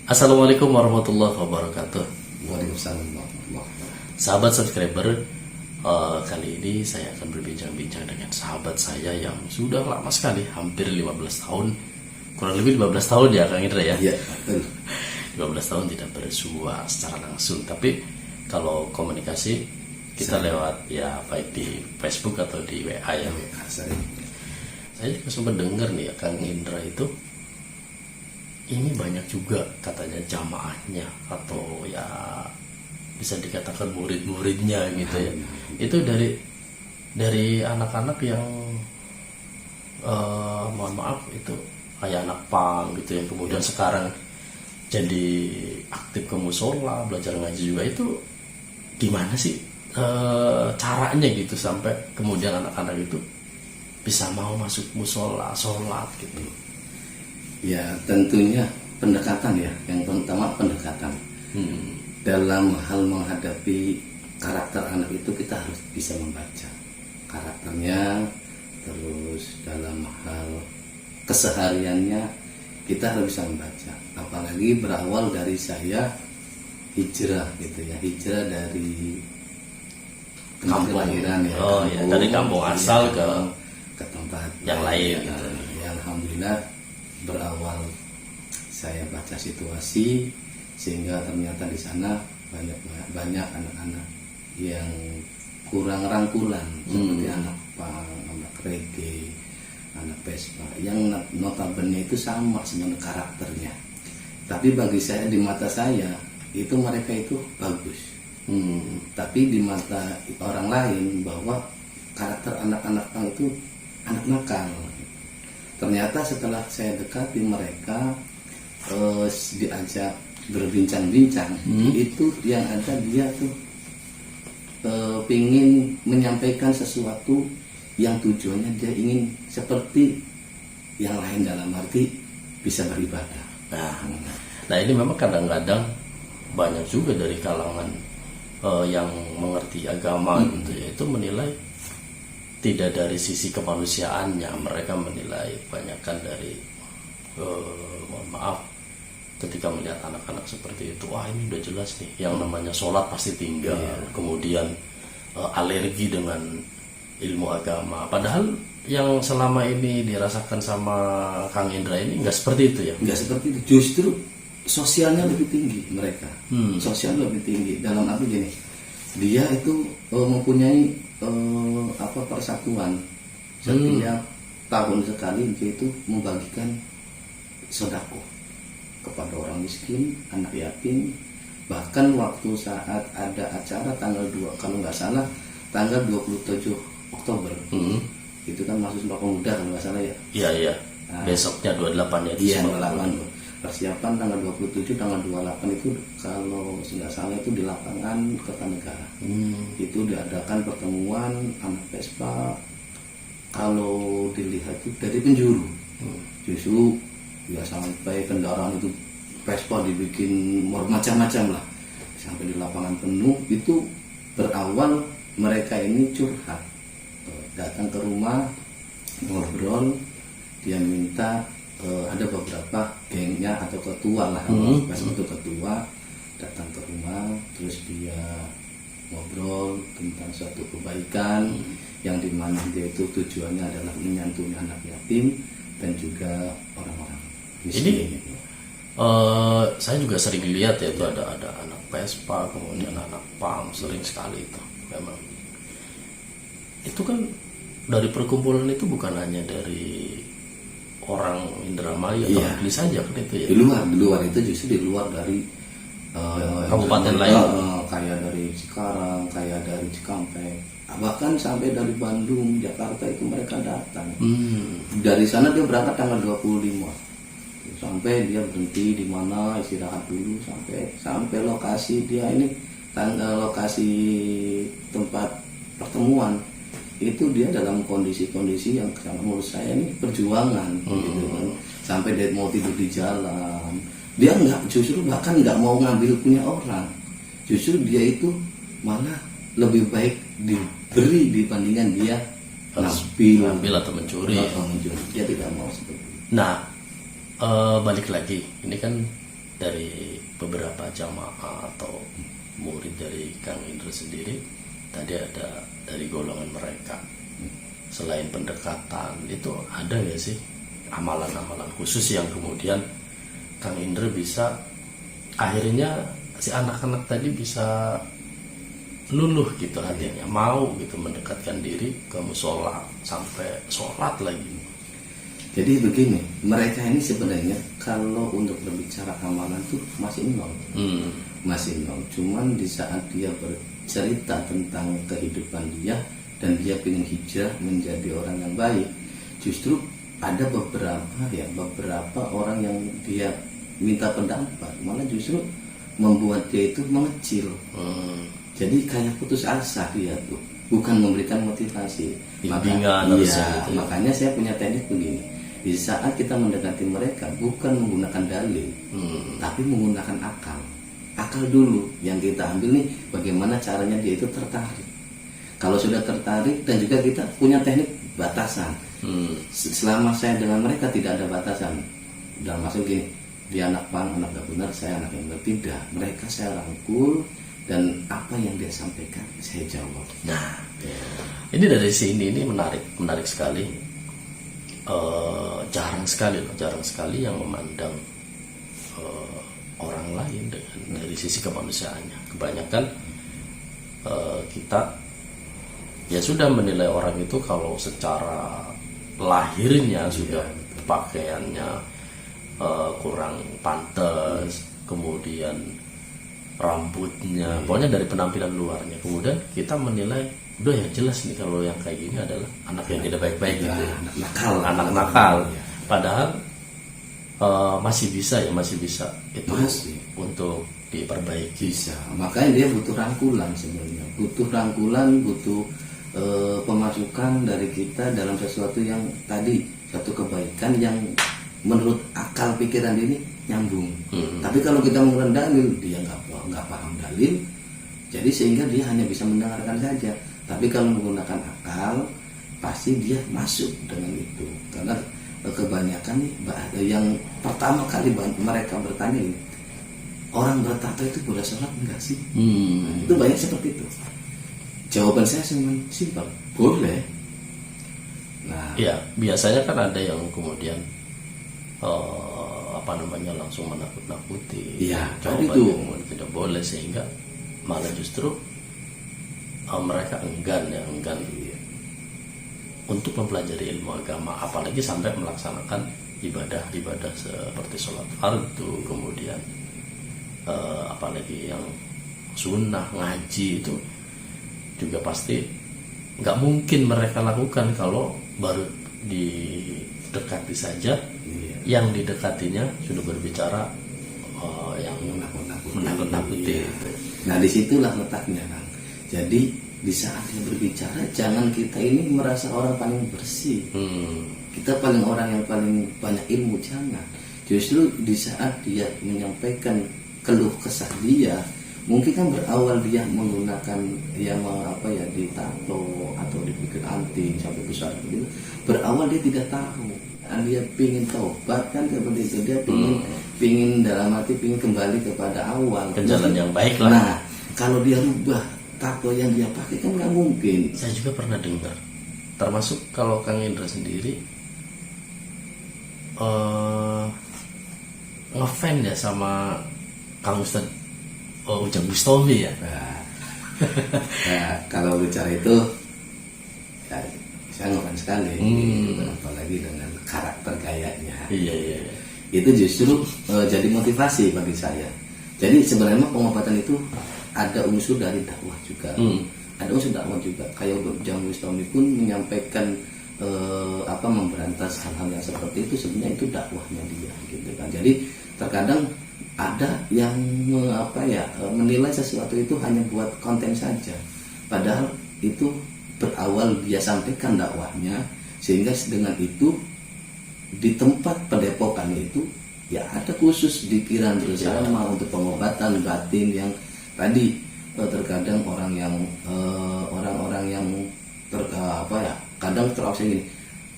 Assalamualaikum warahmatullahi wabarakatuh. Waalaikumsalam warahmatullahi wabarakatuh. Sahabat subscriber, kali ini saya akan berbincang-bincang dengan sahabat saya yang sudah lama sekali, hampir 15 tahun, kurang lebih 15 tahun ya Kang Indra ya? Iya, betul. 15 tahun tidak bersua secara langsung, tapi kalau komunikasi kita lewat ya baik di Facebook atau di WA ya. Saya juga sempat dengar nih ya Kang Indra itu ini banyak juga katanya jamaahnya atau ya bisa dikatakan murid-muridnya gitu ya. Itu dari anak-anak yang mohon maaf itu kayak anak pang gitu yang kemudian sekarang jadi aktif ke musola, belajar ngaji juga. Itu gimana sih caranya gitu sampai kemudian anak-anak itu bisa mau masuk musola, sholat gitu? Ya tentunya pendekatan ya, yang pertama pendekatan. Dalam hal menghadapi karakter anak itu kita harus bisa membaca karakternya, terus dalam hal kesehariannya kita harus bisa membaca. Apalagi berawal dari saya hijrah gitu ya, hijrah dari kampung kelahiran ya, dari kampung asal ke tempat yang lain ya, gitu. Ya, alhamdulillah berawal saya baca situasi sehingga ternyata di sana banyak anak-anak yang kurang rangkulan seperti anak pang, anak reggae, anak Vespa yang notabene itu sama sebenarnya karakternya. Tapi bagi saya, di mata saya itu mereka itu bagus. Tapi di mata orang lain bahwa karakter anak-anak pang itu anak nakal. Ternyata setelah saya dekati mereka, diajak berbincang-bincang, itu yang ada dia tuh ingin menyampaikan sesuatu yang tujuannya dia ingin seperti yang lain, dalam arti bisa beribadah. Nah ini memang kadang-kadang banyak juga dari kalangan yang mengerti agama gitu ya, itu menilai tidak dari sisi kemanusiaannya, mereka menilai banyakkan dari mohon maaf ketika melihat anak-anak seperti itu, wah ini udah jelas nih yang namanya sholat pasti tinggal, kemudian alergi dengan ilmu agama. Padahal yang selama ini dirasakan sama Kang Indra ini nggak seperti itu ya? Nggak seperti itu, justru sosialnya lebih tinggi mereka. Sosial lebih tinggi dalam arti gini, dia itu mempunyai persatuan. Setiap tahun sekali dia itu membagikan sedekah kepada orang miskin, anak yatim. Bahkan waktu saat ada acara tanggal 2, kalau nggak salah tanggal 27 Oktober, itu kan masuk Sumpah Pemuda kalau nggak salah ya. Iya. Nah, besoknya 28 ya. Iya, 28. Persiapan tanggal 27, tanggal 28 itu kalau nggak salah itu di lapangan Kertanegara. Itu diadakan pertemuan anak Vespa. Kalau dilihat itu dari penjuru, justru ya sampai kendaraan itu Vespa dibikin macam-macam lah, sampai di lapangan penuh. Itu berawal mereka ini curhat, datang ke rumah ngobrol, dia minta ada beberapa gengnya atau ketua lah, pas itu ketua datang ke rumah, terus dia ngobrol tentang suatu kebaikan yang dimana dia itu tujuannya adalah menyantuni anak yatim dan juga orang-orang miskin. Ini saya juga sering lihat ya, itu ada anak Vespa, kemudian anak pang, sering sekali itu. Memang itu kan dari perkumpulan itu bukan hanya dari orang Indramayu atau Negeri saja kan itu ya. Di luar itu justru di luar dari kabupaten lain, kayak dari Cikarang, kayak dari Cikampek, bahkan sampai dari Bandung, Jakarta itu mereka datang. Dari sana dia berangkat tanggal 25, sampai dia berhenti di mana istirahat dulu sampai lokasi dia ini, lokasi tempat pertemuan itu dia dalam kondisi-kondisi yang menurut saya ini perjuangan gitu kan. Sampai dia mau tidur di jalan, dia justru bahkan nggak mau ngambil punya orang, justru dia itu malah lebih baik diberi dibandingkan dia ngambil atau mencuri. Dia tidak mau Nah, balik lagi, ini kan dari beberapa jamaah atau murid dari Kang Indra sendiri, tadi ada dari golongan mereka. Selain pendekatan, itu ada nggak sih amalan-amalan khusus yang kemudian Kang Indra bisa, akhirnya si anak-anak tadi bisa luluh gitu hatinya, mau gitu mendekatkan diri ke musola sampai sholat lagi. Jadi begini, mereka ini sebenarnya kalau untuk berbicara amalan tuh masih nol, masih nol. Cuman di saat dia bercerita tentang kehidupan dia dan dia ingin hijrah menjadi orang yang baik, justru ada beberapa orang yang dia minta pendapat, malah justru membuat dia itu mengecil. Jadi kayak putus asa dia tuh, bukan memberikan motivasi. Bimbingan Iya, gitu. makanya saya punya teknik begini. Di saat kita mendekati mereka, bukan menggunakan dalil, tapi menggunakan akal. Akal dulu yang kita ambil nih, bagaimana caranya dia itu tertarik. Kalau sudah tertarik, dan juga kita punya teknik batasan. Selama saya dengan mereka tidak ada batasan. Dalam maksud gini, dia anak pang, anak gak benar, saya anak yang benar. Tidak, mereka saya rangkul, dan apa yang dia sampaikan saya jawab. Nah, ini dari sini ini menarik sekali. Jarang sekali yang memandang orang lain dari sisi kemanusiaannya. Kebanyakan kita ya sudah menilai orang itu kalau secara lahirnya sudah pakaiannya kurang pantas, kemudian rambutnya, pokoknya dari penampilan luarnya. Kemudian kita menilai, udah ya jelas nih kalau yang kayak gini adalah anak yang tidak baik-baik gitu, anak nakal. Padahal masih bisa itu untuk diperbaiki. Bisa. Makanya dia butuh rangkulan sebenarnya, butuh pemasukan dari kita dalam sesuatu yang tadi, satu kebaikan yang menurut akal pikiran ini nyambung. Tapi kalau kita menggunakan dalil, dia nggak paham dalil, jadi sehingga dia hanya bisa mendengarkan saja. Tapi kalau menggunakan akal, pasti dia masuk dengan itu. Karena kebanyakan nih, yang pertama kali mereka bertanya ini, orang bertato itu boleh sholat enggak sih? Nah, itu banyak seperti itu. Jawaban saya simpel, boleh. Nah, ya biasanya kan ada yang kemudian langsung menakut-nakuti. Iya, jawabannya tidak boleh, sehingga malah justru mereka enggan untuk mempelajari ilmu agama, apalagi sampai melaksanakan ibadah seperti sholat fardu, kemudian apalagi yang sunnah, ngaji, itu juga pasti nggak mungkin mereka lakukan kalau baru didekati saja. Yang didekatinya sudah berbicara yang menakut-nakuti. Nah, disitulah letaknya, Kang. Jadi di saat dia berbicara, jangan kita ini merasa orang paling bersih, kita orang yang paling banyak ilmu, jangan. Justru di saat dia menyampaikan keluh kesah dia, mungkin kan berawal dia menggunakan yang ditato atau dibikin anting sampai besar begitu. Berawal dia tidak tahu, dia pingin taubat kan seperti itu, dia pingin dalam hati pingin kembali kepada awal, ke jalan yang baik lah. Nah, kalau dia rubah tato yang dia pakai kan nggak mungkin. Saya juga pernah dengar, termasuk kalau Kang Indra sendiri ngefans ya sama Kang Ustadz Ujang Bustami ya. Nah, kalau bicara itu ya, saya ngefans sekali, apalagi dengan karakter gayanya. Iya. Itu justru jadi motivasi bagi saya. Jadi sebenarnya pengobatan itu ada unsur dari dakwah juga. Ada unsur dakwah juga. Kayak Ujang Bustami pun menyampaikan memberantas hal-hal yang seperti itu, sebenarnya itu dakwahnya dia gitu kan. Jadi terkadang ada yang menilai sesuatu itu hanya buat konten saja, padahal itu berawal dia sampaikan dakwahnya, sehingga dengan itu di tempat pendepokan itu ya ada khusus dikiran bersama untuk pengobatan batin yang tadi terkadang orang yang kadang terasa gini,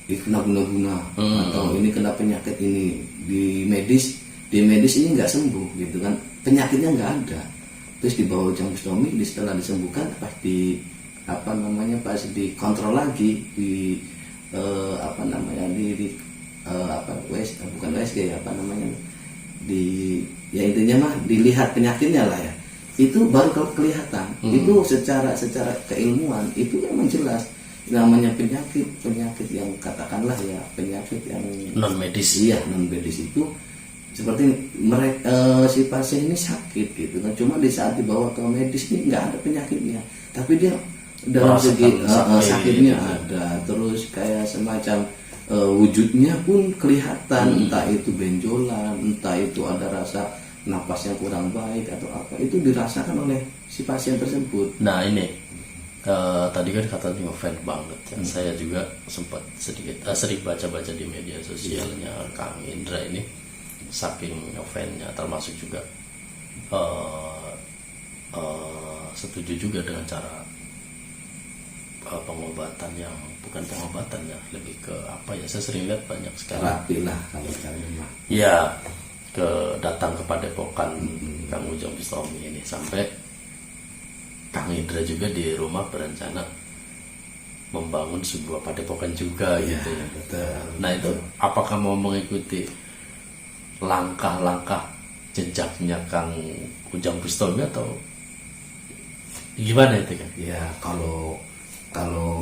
ini kena guna-guna atau ini kena penyakit ini. Di medis ini nggak sembuh gitu kan, penyakitnya nggak ada. Terus dibawa Ujang Bustami, setelah disembuhkan pas pas dikontrol lagi di bukan WSG ya, intinya mah dilihat penyakitnya lah ya, itu baru kelihatan. Itu secara keilmuan itu memang jelas namanya penyakit yang katakanlah ya penyakit yang non medis. Iya, non medis itu seperti mereka si pasien ini sakit gitu kan, cuma di saat dibawa ke medis ini nggak ada penyakitnya, tapi dia dalam segi sakitnya ada, terus kayak semacam wujudnya pun kelihatan, entah itu benjolan, entah itu ada rasa napas yang kurang baik atau apa, itu dirasakan oleh si pasien tersebut. Nah ini tadi kan katanya ngefans banget ya. Saya juga sempat sering baca-baca di media sosialnya Kang Indra ini, saking ngefansnya, termasuk juga setuju juga dengan cara pengobatan yang bukan pengobatan ya, lebih ke apa ya, saya sering lihat banyak sekali terapi lah kalau sekarang mah ya, datang ke Padepokan Kang Ujang Bustami ini, sampai Kang Indra juga di rumah berencana membangun sebuah padepokan juga ya, gitu ya. betul. Nah itu apakah mau mengikuti langkah-langkah jejaknya Kang Ujang Bustami atau gimana itu kan? Ya kalau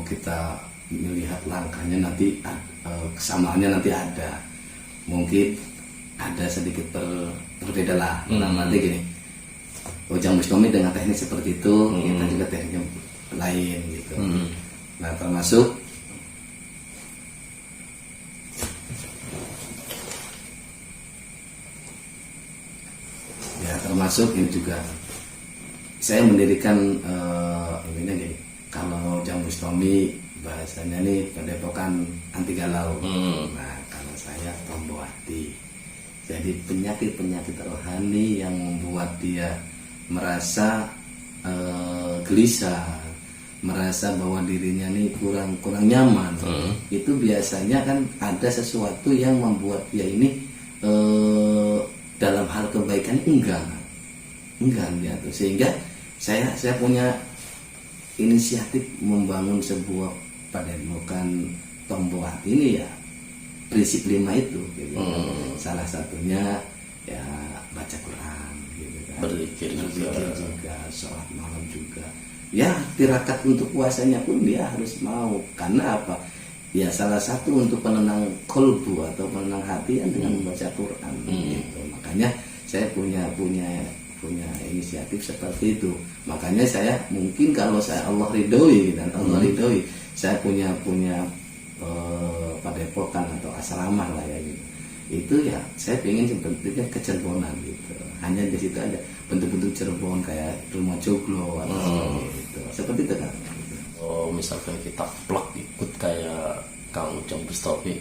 kita melihat langkahnya nanti kesamaannya nanti ada, mungkin ada sedikit berbeda lah. Nanti gini, Ujang Bustami dengan teknik seperti itu, kita juga tekniknya lain gitu. Nah termasuk ini juga saya mendirikan ininya gini. Kalau Ujang Bustami bahasanya nih Padepokan Anti Galau. Nah kalau saya Tombo Hati. Jadi penyakit rohani yang membuat dia merasa gelisah, merasa bahwa dirinya nih kurang nyaman. Itu biasanya kan ada sesuatu yang membuat dia ini dalam hal kebaikan enggan gitu. Sehingga saya punya inisiatif membangun sebuah padepokan Tombo Hati ini ya, prinsip 5 itu gitu. Salah satunya ya baca Quran gitu kan, berzikir juga, sholat malam juga ya, tirakat untuk puasanya pun dia harus mau. Karena apa ya, salah satu untuk penenang kolbu atau penenang hati kan dengan membaca Quran gitu. Makanya saya punya inisiatif seperti itu. Makanya saya mungkin kalau saya Allah ridhoi dan Allah ridhoi, saya punya padepokan atau asrama lah ya gitu. Itu ya saya pengen sebenarnya kecerbonan gitu. Hanya di situ ada bentuk-bentuk Cirebon kayak rumah joglo atau seperti itu kan. Oh misalkan kita plak ikut kayak Kang Ujang Bustami,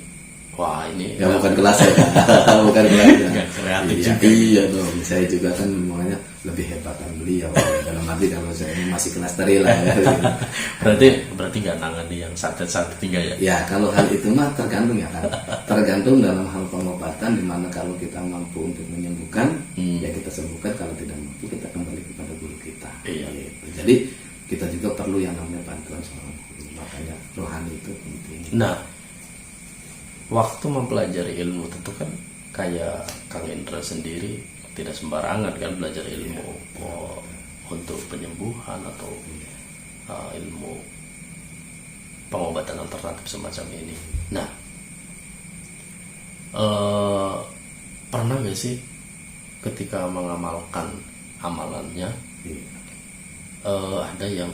wah ini ya bukan kelas ya, bukan kelas ya. Kreatif Iya, juga. iya dong. Saya juga kan makanya lebih hebatan beliau. Dalam arti kalau saya ini masih kelas teri lah ya. berarti nggak nangani yang sakit tinggal ya? Ya kalau hal itu mah tergantung ya kan. Tergantung dalam hal pengobatan, dimana kalau kita mampu untuk menyembuhkan, ya kita sembuhkan. Kalau tidak mampu, kita kembali kepada guru kita. Iya. Gitu. Jadi kita juga perlu yang namanya bantuan seorang guru. Makanya rohani itu penting. Nah, waktu mempelajari ilmu tentu kan kayak Kang Indra sendiri tidak sembarangan kan belajar ilmu untuk penyembuhan atau ilmu pengobatan alternatif semacam ini. Nah, pernah gak sih ketika mengamalkan amalannya ada yang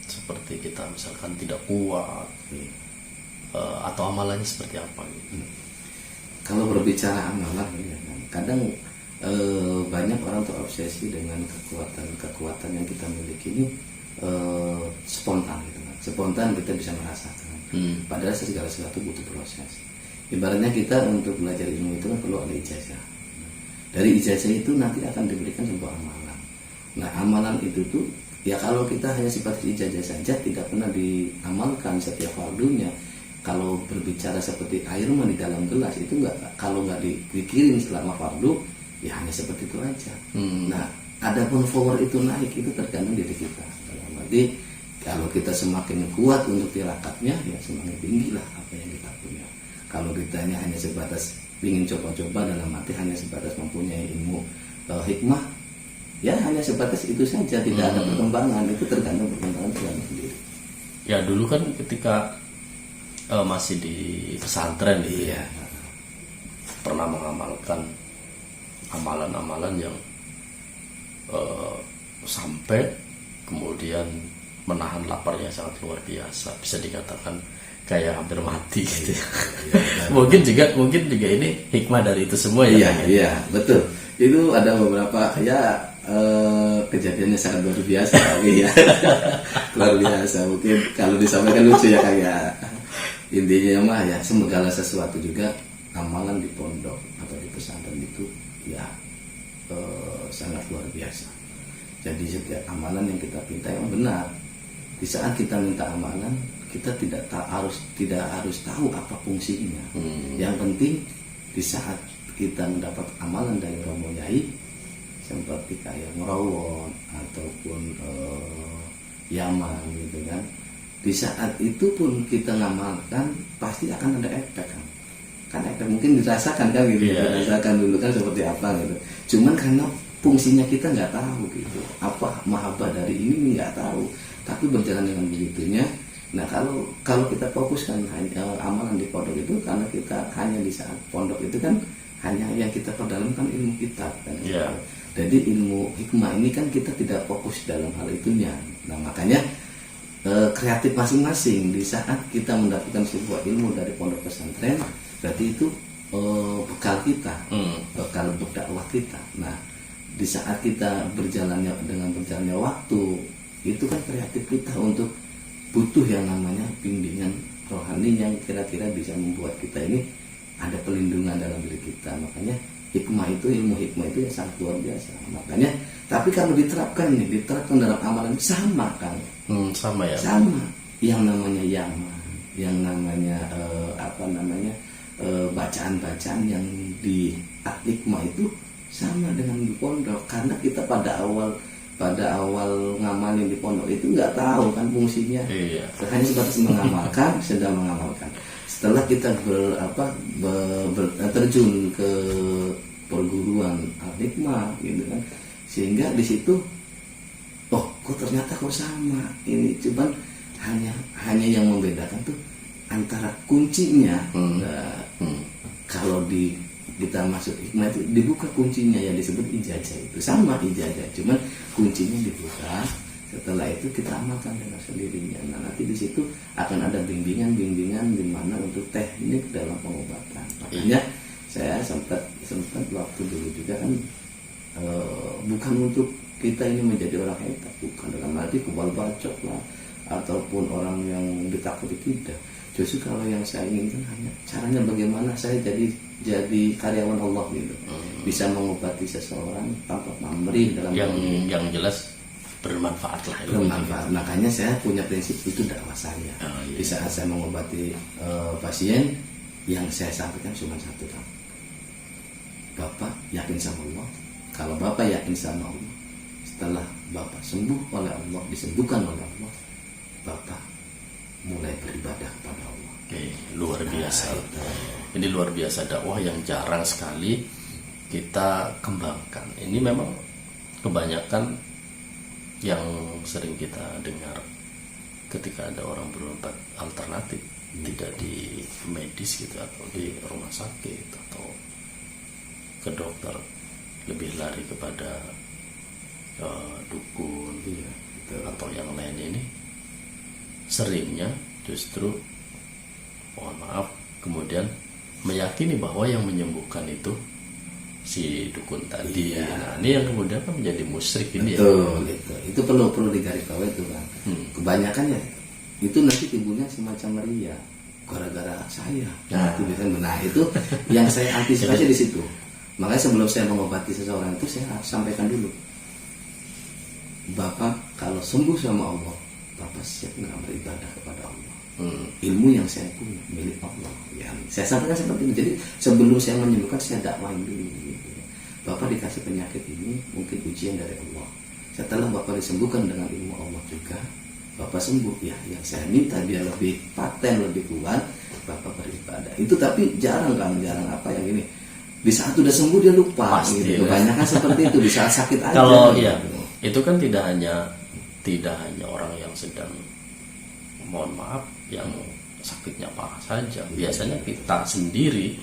seperti kita misalkan tidak kuat atau amalannya seperti apa gitu? Kalau berbicara amalan ya, kadang banyak orang terobsesi dengan kekuatan yang kita miliki ini spontan gitu kan. Spontan kita bisa merasakan. Padahal segala sesuatu butuh proses. Ibaratnya kita untuk belajar ilmu itu kan perlu ada ijazah. Dari ijazah itu nanti akan diberikan sebuah amalan. Nah amalan itu tuh Ya kalau kita hanya sifat ijazah saja, tidak pernah diamalkan setiap fardunya. Kalau berbicara seperti air mani dalam gelas itu nggak, kalau nggak dipikirin selama fardu, ya hanya seperti itu aja. Nah, adapun power itu naik itu tergantung diri kita. Dalam arti kalau kita semakin kuat untuk tirakatnya, ya semakin tinggi lah apa yang kita punya. Kalau ditanya hanya sebatas ingin coba-coba, dalam arti hanya sebatas mempunyai ilmu hikmah, ya hanya sebatas itu saja, tidak ada perkembangan. Itu tergantung perkembangan sendiri. Ya dulu kan ketika masih di pesantren gitu ya, pernah mengamalkan amalan-amalan yang sampai kemudian menahan laparnya sangat luar biasa, bisa dikatakan kayak hampir mati gitu ya. mungkin juga ini hikmah dari itu semua ya. Iya, betul. Itu ada beberapa ya kejadiannya sangat luar biasa ya. Luar biasa. Mungkin kalau disampaikan lucu ya kayak intinya mah ya segala sesuatu juga amalan di pondok atau di pesantren itu ya sangat luar biasa. Jadi setiap amalan yang kita minta yang benar. Di saat kita minta amalan, kita tidak harus tahu apa fungsinya. Yang penting di saat kita mendapat amalan dari Romo Yai seperti kayak merawon ataupun yaman gitu kan. Di saat itu pun kita ngamalkan pasti akan ada efek kan efek mungkin dirasakan kan gitu. Dirasakan dulu kan seperti apa gitu. Cuman karena fungsinya kita nggak tahu gitu, apa mahabbah dari ini nggak tahu, tapi berjalan dengan begitunya. Nah kalau kita fokuskan hanya amalan di pondok itu, karena kita hanya di saat pondok itu kan hanya yang kita perdalamkan ilmu kitab kan. Jadi ilmu hikmah ini kan kita tidak fokus dalam hal itunya. Nah makanya kreatif masing-masing. Di saat kita mendapatkan sebuah ilmu dari pondok pesantren, berarti itu bekal kita, bekal berdakwah kita. Nah di saat kita berjalannya dengan berjalannya waktu, itu kan kreatif kita untuk butuh yang namanya bimbingan rohani yang kira-kira bisa membuat kita ini ada pelindungan dalam diri kita. Makanya hikmah itu, ilmu hikmah itu ya sangat luar biasa. Makanya tapi kalau diterapkan dalam amalan sama kan? Sama ya. Sama. Yang namanya yaman, yang namanya bacaan-bacaan yang di hikmah itu sama dengan di pondok, karena kita pada awal ngamalin di pondok itu nggak tahu kan fungsinya. Hanya sebatas mengamalkan, sedang mengamalkan. Setelah kita terjun ke perguruan al-hikmah gitu kan, sehingga di situ kok ternyata kok sama ini, cuman hanya yang membedakan tuh antara kuncinya. Kalau kita masuk hikmah itu dibuka kuncinya yang disebut ijazah, itu sama ijazah, cuman kuncinya dibuka. Setelah itu kita amalkan dengan sendirinya. Nah nanti di situ akan ada bimbingan di mana untuk teknik dalam pengobatan. Makanya saya sempat waktu dulu juga kan bukan untuk kita ini menjadi orang hebat, bukan dalam arti kebal bacok lah ataupun orang yang ditakuti, tidak. Justru kalau yang saya inginkan hanya caranya bagaimana saya jadi karyawan Allah gitu, bisa mengobati seseorang tanpa pamrih dalam yang jelas bermanfaat lah. Bermanfaat. Makanya saya punya prinsip itu dakwah saya. Di saat saya mengobati pasien, yang saya sampaikan cuma satu kan, Bapak yakin sama Allah. Kalau Bapak yakin sama Allah, setelah Bapak sembuh oleh Allah, disembuhkan oleh Allah, Bapak mulai beribadah kepada Allah. Luar biasa. Ini luar biasa dakwah yang jarang sekali kita kembangkan. Ini memang kebanyakan yang sering kita dengar ketika ada orang berobat alternatif, tidak di medis gitu atau di rumah sakit atau ke dokter, lebih lari kepada dukun atau yang lain. Ini seringnya justru mohon maaf kemudian meyakini bahwa yang menyembuhkan itu si dukun tadi. Nah ini yang kemudian kan menjadi musyrik ini. Betul, ya. Itu perlu digarisbawahi itu kan. Kebanyakan ya itu nanti timbulnya semacam ria gara-gara saya. Itu biasanya benar, itu yang saya antisipasi di situ. Makanya sebelum saya mengobati seseorang itu saya sampaikan dulu, Bapak kalau sembuh sama Allah, Bapak siap nggak beribadah kepada Allah? Ilmu yang saya punya milik Allah. Ya, saya sampaikan seperti ini. Jadi sebelum saya menyembuhkan, saya dakwain dulu. Gitu. Bapak dikasih penyakit ini mungkin ujian dari Allah. Setelah Bapak disembuhkan dengan ilmu Allah juga, Bapak sembuh. Ya, yang saya minta biar lebih paten, lebih kuat, Bapak beribadah. Itu tapi jarang apa yang ini. Di saat sudah sembuh dia lupa. Pasti, gitu. Kebanyakan seperti itu. Di saat sakit aja. Kalau gitu. ya, itu kan tidak hanya orang yang sedang, mohon maaf, yang sakitnya parah saja. Biasanya kita sendiri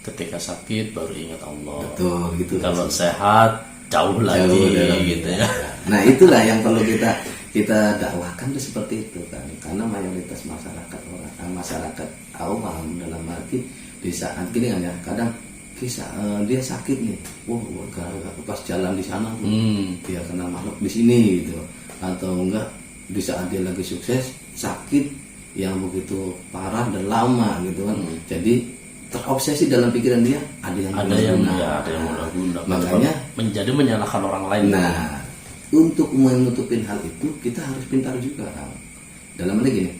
ketika sakit baru ingat Allah. Betul, gitu. Kalau sehat jauh lagi gitu ya. Nah, itulah yang perlu kita dakwahkan seperti itu kan. Karena mayoritas masyarakat awam dalam arti di saat gini kan ya, kadang dia sakit nih, pas jalan di sana dia kena makhluk di sini gitu, atau enggak di saat dia lagi sukses sakit yang begitu parah dan lama gitu kan. Jadi terobsesi dalam pikiran dia ada yang guna. Makanya menjadi menyalahkan orang lain. Nah, untuk menutupin hal itu kita harus pintar juga kan. Dalam arti gini,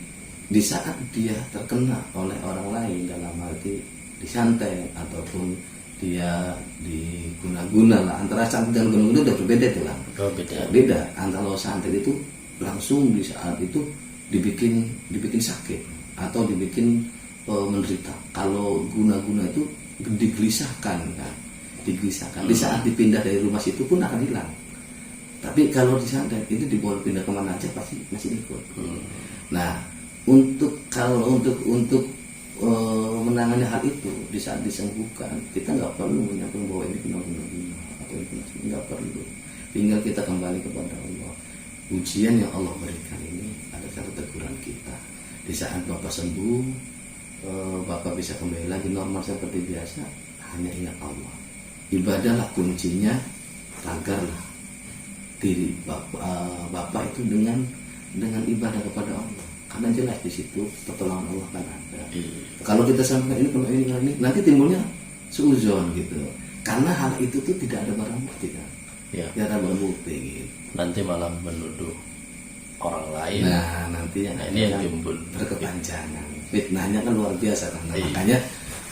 di saat dia terkena oleh orang lain dalam arti disantet ataupun dia diguna-guna lah, antara santet dan guna-guna udah berbeda tuh lah. Beda. Antara santet itu langsung di saat itu dibikin sakit atau dibikin menderita. Kalau guna-guna itu digelisahkan kan, di saat dipindah dari rumah situ pun akan hilang. Tapi kalau disantet itu dibawa pindah kemana aja pasti masih ikut. Nah, untuk menangani hal itu di saat disembuhkan, kita nggak perlu menyampaikan bahwa ini kena guna-guna atau ini nggak perlu. Tinggal kita kembali kepada Allah. Ujian yang Allah berikan ini ada satu teguran kita. Di saat Bapak sembuh, Bapak bisa kembali lagi normal seperti biasa. Hanya ingat Allah. Ibadahlah kuncinya, tagarlah diri Bapak itu dengan ibadah kepada Allah. Karena jelas di situ pertolongan Allah kan ada. Kalau kita sampai ini nanti timbulnya suuzon gitu. Karena hal itu tuh tidak ada barang bukti kan. Tidak ada barang bukti gitu. Nanti malah menuduh orang lain. Nah, nanti ini yang timbul berkepanjangan. Fitnahnya kan luar biasa kan. Makanya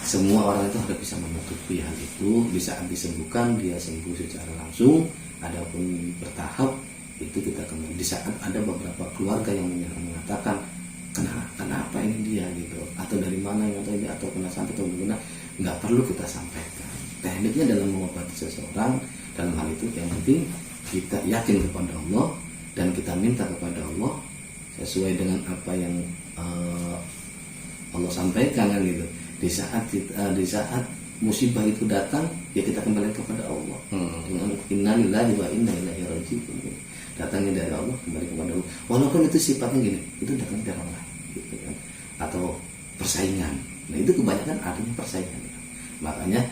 semua orang itu harus bisa menutupi hal itu. Di saat disembuhkan dia sembuh secara langsung. Adapun bertahap itu kita kembali. Di saat ada beberapa keluarga yang mengatakan kenapa ini dia gitu, atau dari mana yang atau ini, atau kena santet atau guna, nggak perlu kita sampaikan. Tekniknya dalam mengobati seseorang dalam hal itu yang penting kita yakin kepada Allah dan kita minta kepada Allah sesuai dengan apa yang Allah sampaikan kan gitu. Di saat musibah itu datang ya kita kembali kepada Allah dengan innalillahi wa inna ilaihi raji'un. Datangnya dari Allah kembali kepada Allah. Walaupun itu sifatnya gini, itu datangnya dari orang lain, gitu kan? Atau persaingan. Nah itu kebanyakan adanya persaingan. Makanya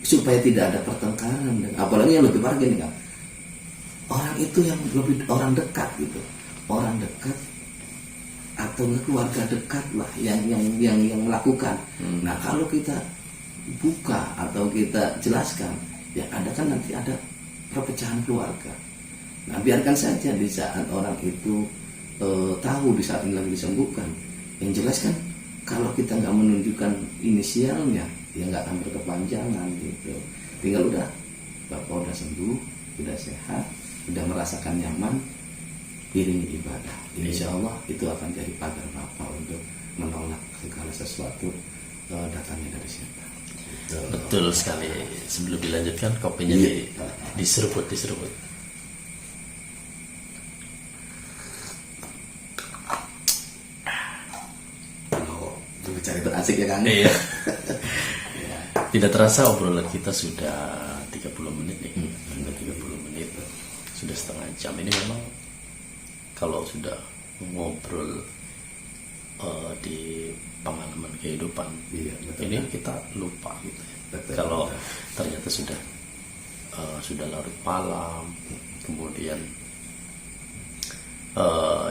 supaya tidak ada pertengkaran, dan apalagi yang lebih parah gini kan, orang itu yang lebih orang dekat gitu, orang dekat atau keluarga dekat lah yang melakukan. Nah kalau kita buka atau kita jelaskan, ya ada kan nanti ada perpecahan keluarga. Nah biarkan saja di saat orang itu tahu di saat ini lagi disembuhkan. Yang jelas kan kalau kita nggak menunjukkan inisialnya, ya nggak akan berkepanjangan gitu. Tinggal udah Bapak udah sembuh, udah sehat, udah merasakan nyaman, iringi ibadah. Insya Allah itu akan jadi pagar Bapak untuk menolak segala sesuatu datangnya dari siapa. Betul sekali. Sebelum dilanjutkan kopinya diseruput. Cari berasik ya Kang. Iya. Tidak terasa obrolan kita sudah 30 menit nih. Sudah 30 menit. Sudah setengah jam. Ini memang kalau sudah ngobrol di pengalaman kehidupan, ini kita lupa gitu. Kalau ternyata sudah larut malam, kemudian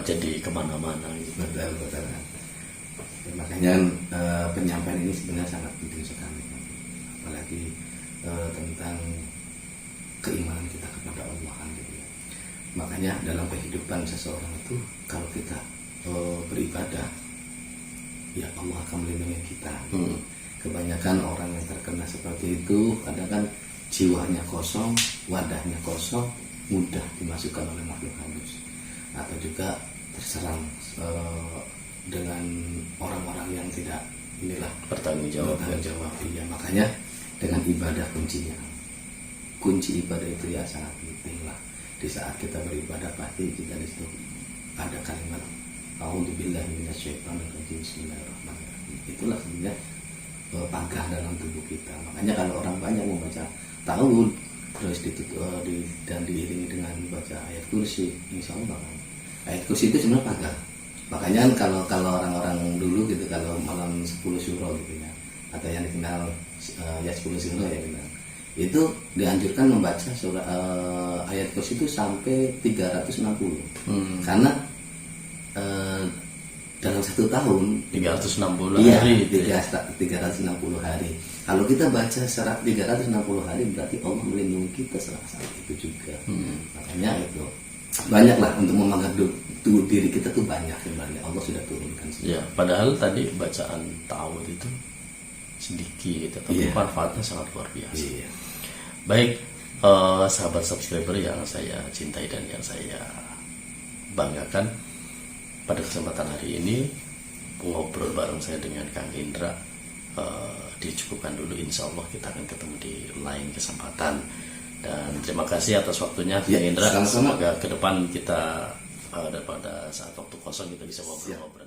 jadi kemana-mana gitu. Betul. Makanya penyampaian ini sebenarnya sangat penting sekali, apalagi tentang keimanan kita kepada Allah kan gitu ya. Makanya dalam kehidupan seseorang itu kalau kita beribadah, ya Allah akan melindungi kita. Kebanyakan orang yang terkena seperti itu kadang kan jiwanya kosong, wadahnya kosong, mudah dimasukkan oleh makhluk halus, atau juga terserang dengan orang-orang yang tidak bertanggung jawab. Iya, makanya dengan ibadah kuncinya. Kunci ibadah itu ya sangat penting lah. Di saat kita beribadah pasti kita di situ ada kalimat A'udzubillahi minasyaitonirrajim, bismillahirrahmanirrahim. Itulah sebenarnya pagar dalam tubuh kita. Makanya kalau orang banyak membaca ta'awud terus dan diiringi dengan baca ayat kursi, insya Allah ayat kursi itu sebenarnya pagar. Makanya kalau orang-orang dulu gitu, kalau malam 10 syuro gitu ya, atau yang dikenal ya 10 syuro ya gitu, itu dianjurkan membaca surah ayat kursi itu sampai 360. Karena dalam 1 tahun 360 iya, hari 360 hari. Kalau kita baca 360 hari berarti Allah melindungi kita saat itu juga. Makanya itu banyaklah untuk memagar tubuh diri kita tuh banyak sebenarnya Allah sudah turunkan. Ya, padahal tadi bacaan ta'awud itu sedikit, tapi manfaatnya sangat luar biasa. Iya. Baik, sahabat subscriber yang saya cintai dan yang saya banggakan, pada kesempatan hari ini ngobrol bareng saya dengan Kang Indra dicukupkan dulu. Insya Allah kita akan ketemu di lain kesempatan, dan terima kasih atas waktunya Kang Indra. Sama-sama. Semoga ke depan kita daripada saat waktu kosong kita bisa ngobrol-ngobrol.